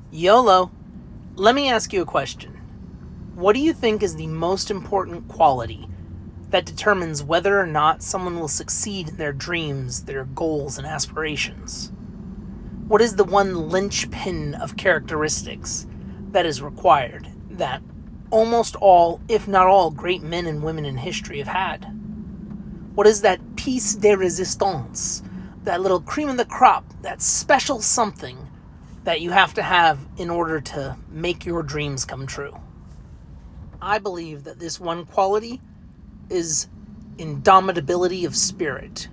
YOLO. Let me ask you a question. What do you think is the most important quality that determines whether or not someone will succeed in their dreams, their goals, and aspirations? What is the one linchpin of characteristics that is required that almost all, if not all, great men and women in history have had? What is that piece de resistance, that little cream of the crop, that special something that you have to have in order to make your dreams come true? I believe that this one quality is indomitability of spirit,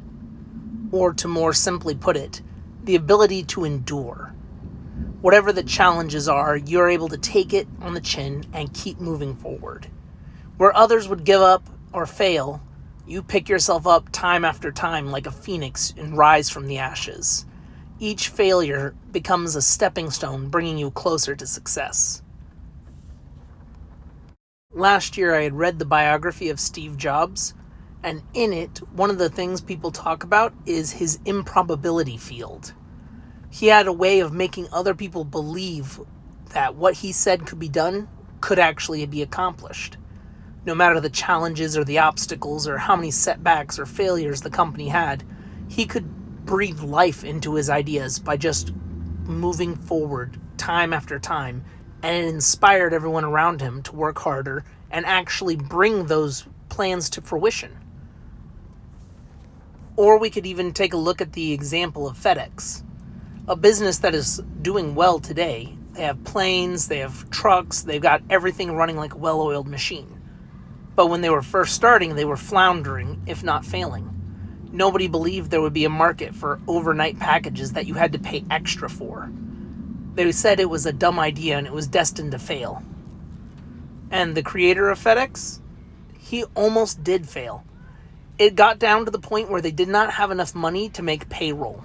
or to more simply put it, the ability to endure. Whatever the challenges are, you're able to take it on the chin and keep moving forward. Where others would give up or fail, you pick yourself up time after time like a phoenix and rise from the ashes. Each failure becomes a stepping stone, bringing you closer to success. Last year, I had read the biography of Steve Jobs, and in it, one of the things people talk about is his improbability field. He had a way of making other people believe that what he said could be done could actually be accomplished. No matter the challenges or the obstacles or how many setbacks or failures the company had, he could breathe life into his ideas by just moving forward time after time, and it inspired everyone around him to work harder and actually bring those plans to fruition. Or we could even take a look at the example of FedEx, a business that is doing well today. They have planes, they have trucks, they've got everything running like a well-oiled machine. But when they were first starting, they were floundering, if not failing. Nobody believed there would be a market for overnight packages that you had to pay extra for. They said it was a dumb idea and it was destined to fail. And the creator of FedEx, he almost did fail. It got down to the point where they did not have enough money to make payroll.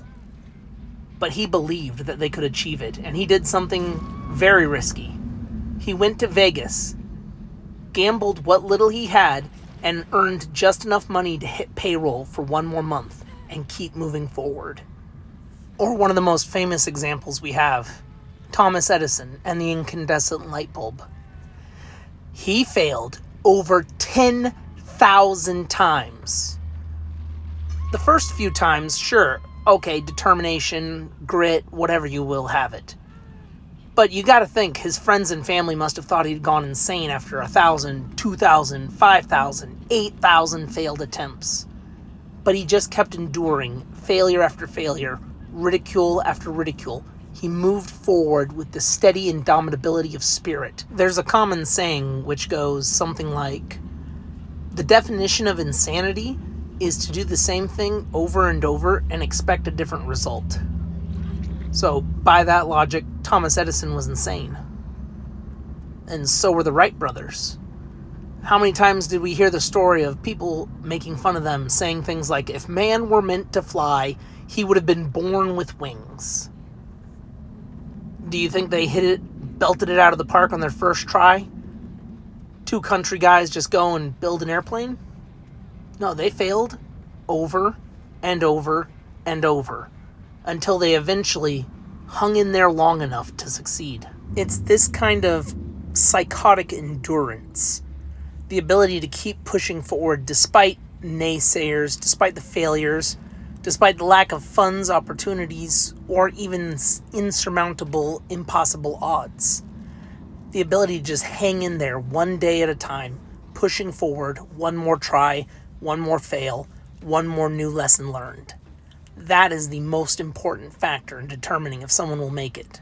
But he believed that they could achieve it, and he did something very risky. He went to Vegas, gambled what little he had, and earned just enough money to hit payroll for one more month and keep moving forward. Or one of the most famous examples we have, Thomas Edison and the incandescent light bulb. He failed over 10,000 times. The first few times, sure, okay, determination, grit, whatever you will have it. But you gotta think, his friends and family must have thought he'd gone insane after 1,000, 2,000, 5,000, 8,000 failed attempts. But he just kept enduring failure after failure, ridicule after ridicule. He moved forward with the steady indomitability of spirit. There's a common saying which goes something like, the definition of insanity is to do the same thing over and over and expect a different result. So, by that logic, Thomas Edison was insane. And so were the Wright brothers. How many times did we hear the story of people making fun of them, saying things like, if man were meant to fly, he would have been born with wings? Do you think they hit it, belted it out of the park on their first try? Two country guys just go and build an airplane? No, they failed over and over and over, until they eventually hung in there long enough to succeed. It's this kind of psychotic endurance, the ability to keep pushing forward despite naysayers, despite the failures, despite the lack of funds, opportunities, or even insurmountable, impossible odds. The ability to just hang in there one day at a time, pushing forward, one more try, one more fail, one more new lesson learned. That is the most important factor in determining if someone will make it.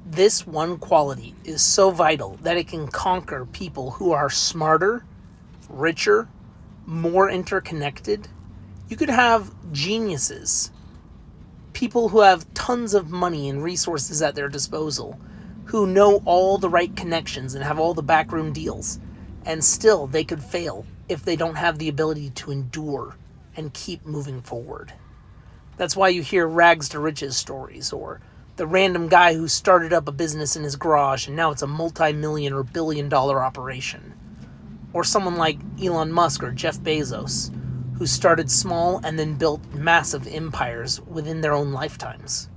This one quality is so vital that it can conquer people who are smarter, richer, more interconnected. You could have geniuses, people who have tons of money and resources at their disposal, who know all the right connections and have all the backroom deals, and still they could fail if they don't have the ability to endure and keep moving forward. That's why you hear rags to riches stories, or the random guy who started up a business in his garage and now it's a multi-million or billion-dollar operation. Or someone like Elon Musk or Jeff Bezos, who started small and then built massive empires within their own lifetimes.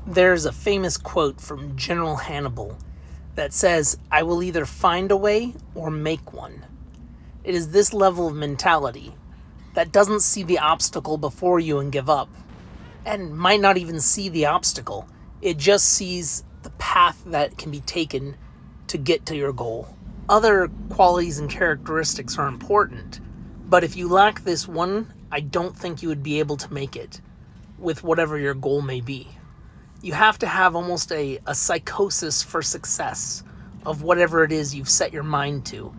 There's a famous quote from General Hannibal that says, "I will either find a way or make one." It is this level of mentality that doesn't see the obstacle before you and give up, and might not even see the obstacle. It just sees the path that can be taken to get to your goal. Other qualities and characteristics are important, but if you lack this one, I don't think you would be able to make it with whatever your goal may be. You have to have almost a psychosis for success of whatever it is you've set your mind to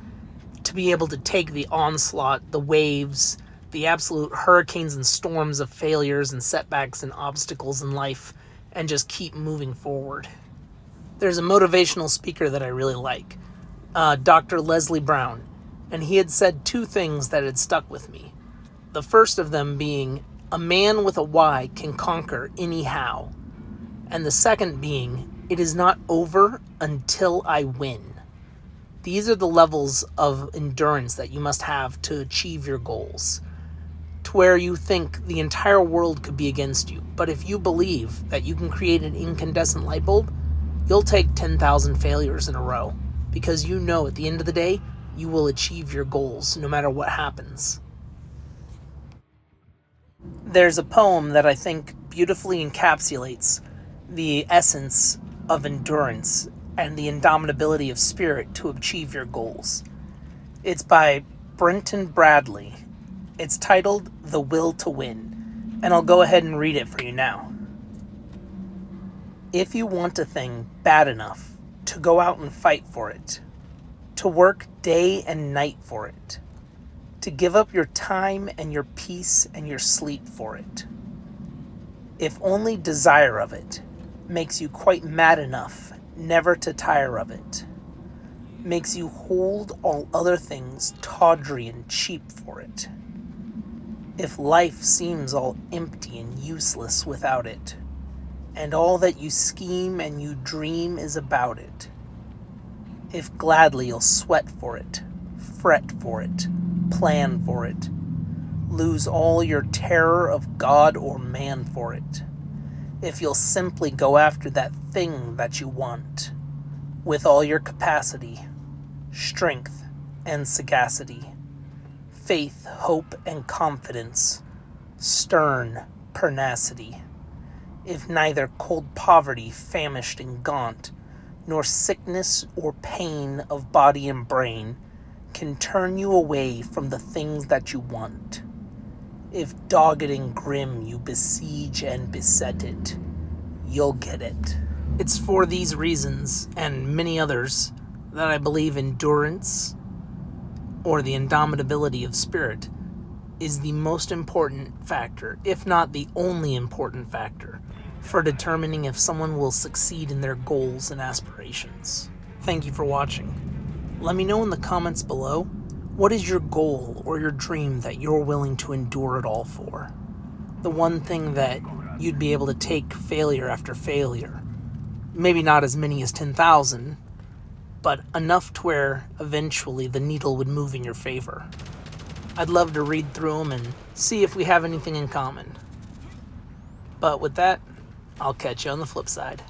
be able to take the onslaught, the waves, the absolute hurricanes and storms of failures and setbacks and obstacles in life and just keep moving forward. There's a motivational speaker that I really like, Dr. Leslie Brown, and he had said two things that had stuck with me. The first of them being, "A man with a why can conquer any how." And the second being, "It is not over until I win." These are the levels of endurance that you must have to achieve your goals, to where you think the entire world could be against you. But if you believe that you can create an incandescent light bulb, you'll take 10,000 failures in a row, because you know at the end of the day, you will achieve your goals no matter what happens. There's a poem that I think beautifully encapsulates the essence of endurance and the indomitability of spirit to achieve your goals. It's by Brenton Bradley. It's titled "The Will to Win," and I'll go ahead and read it for you now. If you want a thing bad enough to go out and fight for it, to work day and night for it, to give up your time and your peace and your sleep for it, if only desire of it makes you quite mad enough never to tire of it, makes you hold all other things tawdry and cheap for it, if life seems all empty and useless without it, and all that you scheme and you dream is about it, if gladly you'll sweat for it, fret for it, plan for it, lose all your terror of God or man for it, if you'll simply go after that thing that you want, with all your capacity, strength, and sagacity, faith, hope, and confidence, stern pertinacity, if neither cold poverty, famished and gaunt, nor sickness or pain of body and brain can turn you away from the things that you want, if dogged and grim you besiege and beset it, you'll get it. It's for these reasons, and many others, that I believe endurance, or the indomitability of spirit, is the most important factor, if not the only important factor, for determining if someone will succeed in their goals and aspirations. Thank you for watching. Let me know in the comments below, what is your goal or your dream that you're willing to endure it all for? The one thing that you'd be able to take failure after failure. Maybe not as many as 10,000, but enough to where eventually the needle would move in your favor. I'd love to read through them and see if we have anything in common. But with that, I'll catch you on the flip side.